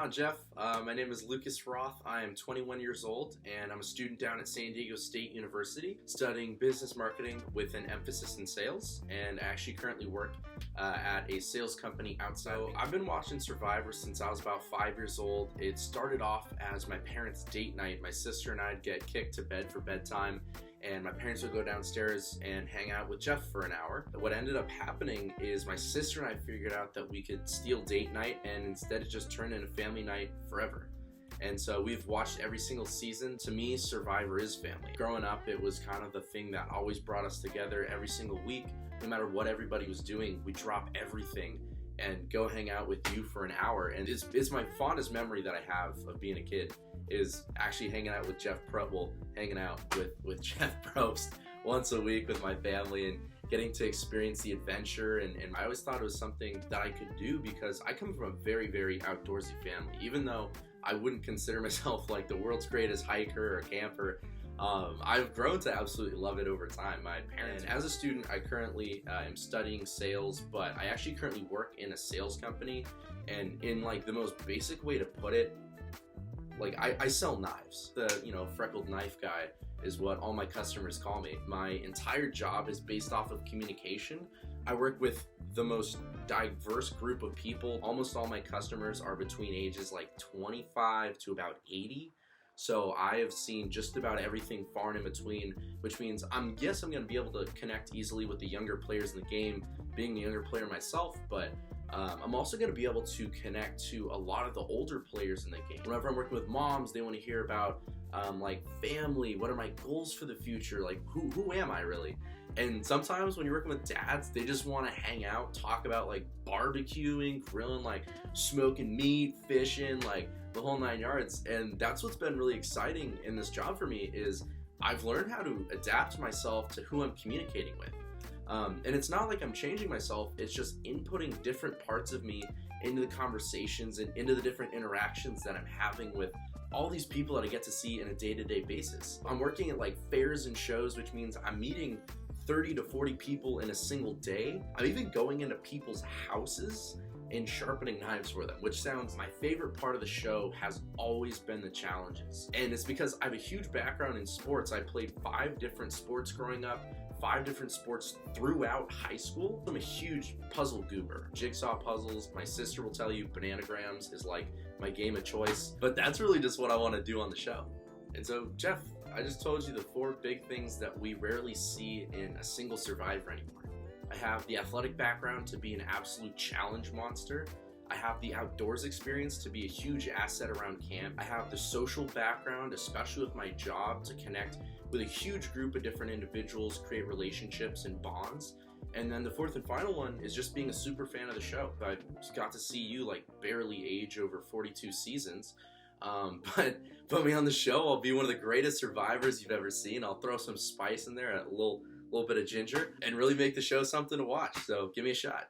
on, Jeff? My name is Lucas Roth. I am 21 years old, and I'm a student down at San Diego State University studying business marketing with an emphasis in sales, and I actually currently work at a sales company outside. So I've been watching Survivor since I was about 5 years old. It started off as my parents' date night. My sister and I'd get kicked to bed for bedtime, and my parents would go downstairs and hang out with Jeff for an hour. What ended up happening is my sister and I figured out that we could steal date night, and instead it just turned into family night forever. And so we've watched every single season. To me, Survivor is family. Growing up, it was kind of the thing that always brought us together every single week. No matter what everybody was doing, we'd drop everything and go hang out with you for an hour. And it's my fondest memory that I have of being a kid is actually hanging out with Jeff Probst, hanging out with Jeff Probst once a week with my family and getting to experience the adventure. And I always thought it was something that I could do because I come from a very, very outdoorsy family. Even though I wouldn't consider myself like the world's greatest hiker or camper, I've grown to absolutely love it over time. My parents, as a student, I currently am studying sales, but I actually currently work in a sales company. And in like the most basic way to put it, like I sell knives. The freckled knife guy is what all my customers call me. My entire job is based off of communication. I work with the most diverse group of people. Almost all my customers are between ages like 25 to about 80. So I have seen just about everything far and in between, which means I'm going to be able to connect easily with the younger players in the game, being a younger player myself, but I'm also going to be able to connect to a lot of the older players in the game. Whenever I'm working with moms, they want to hear about like family, what are my goals for the future, like who am I really? And sometimes when you're working with dads, they just want to hang out, talk about like barbecuing, grilling, like smoking meat, fishing, like the whole 9 yards. And that's what's been really exciting in this job for me is I've learned how to adapt myself to who I'm communicating with. And it's not like I'm changing myself, it's just inputting different parts of me into the conversations and into the different interactions that I'm having with all these people that I get to see in a day-to-day basis. I'm working at like fairs and shows, which means I'm meeting 30 to 40 people in a single day. I'm even going into people's houses and sharpening knives for them, which sounds my favorite part of the show has always been the challenges. And it's because I have a huge background in sports. I played 5 different sports growing up, 5 different sports throughout high school. I'm a huge puzzle goober. Jigsaw puzzles, my sister will tell you bananagrams is like my game of choice, but that's really just what I want to do on the show. And so, Jeff, I just told you the 4 big things that we rarely see in a single Survivor anymore. I have the athletic background to be an absolute challenge monster. I have the outdoors experience to be a huge asset around camp. I have the social background, especially with my job, to connect with a huge group of different individuals, create relationships and bonds. And then the 4th and final one is just being a super fan of the show. I got to see you like barely age over 42 seasons. But put me on the show, I'll be one of the greatest survivors you've ever seen. I'll throw some spice in there, a little bit of ginger, and really make the show something to watch. So give me a shot.